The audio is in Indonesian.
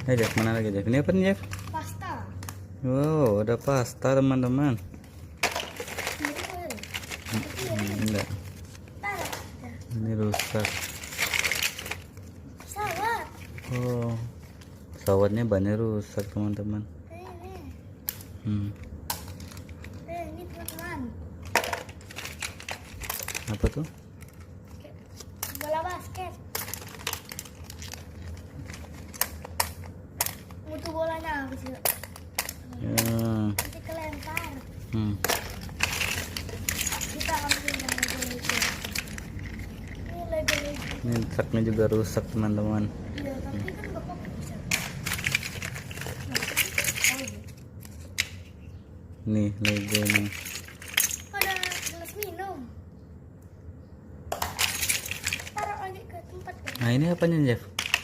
Jeff, mana lagi Jeff? Ini apa nih Jeff? Pasta. Wow, ada pasta teman-teman. Enggak, ini rusak. Pesawat. Oh, pesawatnya bannya rusak teman-teman. Ini teman-teman. Apa tuh? Bola basket. Mutu bolanya habis itu. Ya. Nanti kelempar. Kita ambil yang Lego itu. Ini Lego itu. Ini truknya juga rusak teman-teman. Iya, tapi kan bapak bisa. Nih Legonya. Ada gelas minum. Taruh lagi ke tempat. Nah ini apanya Jeff?